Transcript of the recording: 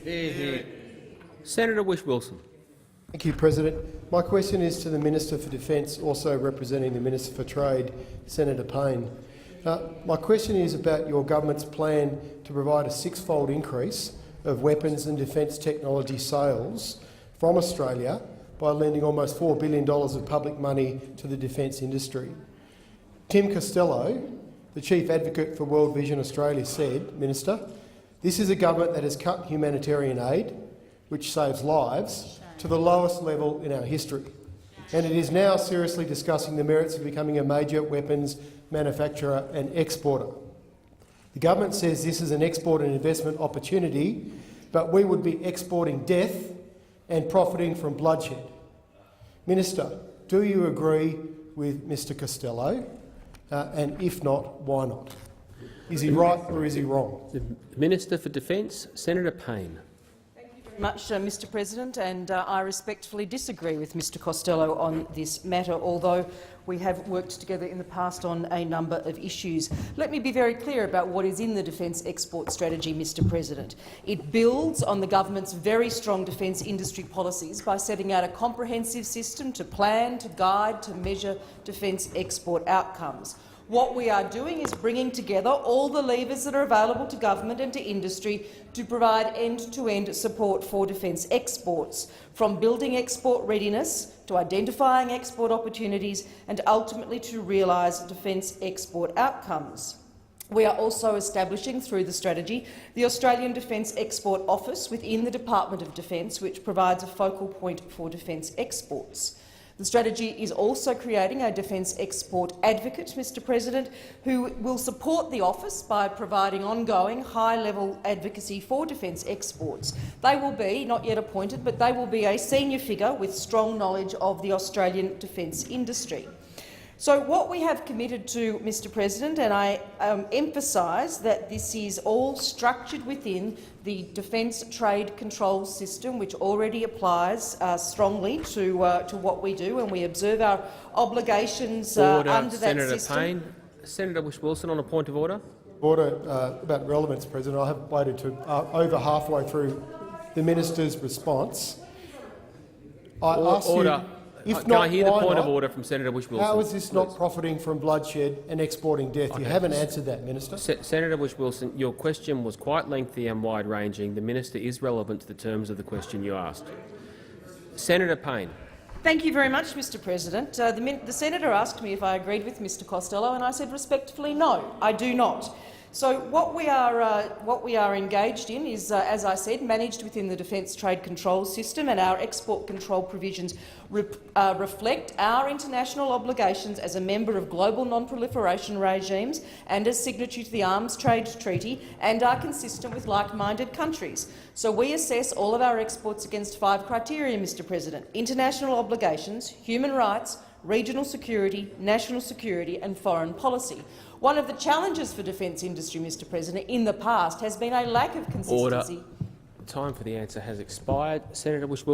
Hear, hear. Senator Whish-Wilson. Thank you, President. My question is to the Minister for Defence, also representing the Minister for Trade, Senator Payne. My question is about your government's plan to provide a six-fold increase of weapons and defence technology sales from Australia by lending almost $4 billion of public money to the defence industry. Tim Costello, the Chief Advocate for World Vision Australia, said, Minister, this is a government that has cut humanitarian aid, which saves lives, to the lowest level in our history, and it is now seriously discussing the merits of becoming a major weapons manufacturer and exporter. The government says this is an export and investment opportunity, but we would be exporting death and profiting from bloodshed. Minister, do you agree with Mr Costello? And if not, why not? Is he right or is he wrong? The Minister for Defence, Senator Payne. Much, Mr President, and I respectfully disagree with Mr Costello on this matter, although we have worked together in the past on a number of issues. Let me be very clear about what is in the defence export strategy, Mr President. It builds on the government's very strong defence industry policies by setting out a comprehensive system to plan, to guide, to measure defence export outcomes. What we are doing is bringing together all the levers that are available to government and to industry to provide end-to-end support for defence exports, from building export readiness to identifying export opportunities and ultimately to realise defence export outcomes. We are also establishing, through the strategy, the Australian Defence Export Office within the Department of Defence, which provides a focal point for defence exports. The strategy is also creating a defence export advocate, Mr President, who will support the office by providing ongoing high-level advocacy for defence exports. They will be, not yet appointed, but they will be a senior figure with strong knowledge of the Australian defence industry. So what we have committed to, Mr President, and I emphasise that this is all structured within the Defence Trade Control System, which already applies strongly to what we do, and we observe our obligations under that Senator system. Payne. Senator Whish-Wilson on a point of order. Order about relevance, President. I have waited to over halfway through the minister's response. I asked order. If Can not, I hear the point of not? order from Senator Whish-Wilson? How is this not profiting from bloodshed and exporting death? Okay. You haven't answered that, Minister. Senator Whish-Wilson, your question was quite lengthy and wide-ranging. The minister is relevant to the terms of the question you asked. Senator Payne. Thank you very much, Mr President. The senator asked me if I agreed with Mr Costello, and I said respectfully no, I do not. So what we are engaged in is, as I said, managed within the Defence Trade Control System, and our export control provisions reflect our international obligations as a member of global non-proliferation regimes and as signatory to the Arms Trade Treaty, and are consistent with like-minded countries. So we assess all of our exports against 5 criteria, Mr President: international obligations, human rights, regional security, national security and foreign policy. One of the challenges for defence industry, Mr President, in the past has been a lack of consistency. Order. Time for the answer has expired. Senator Whish-Wilson.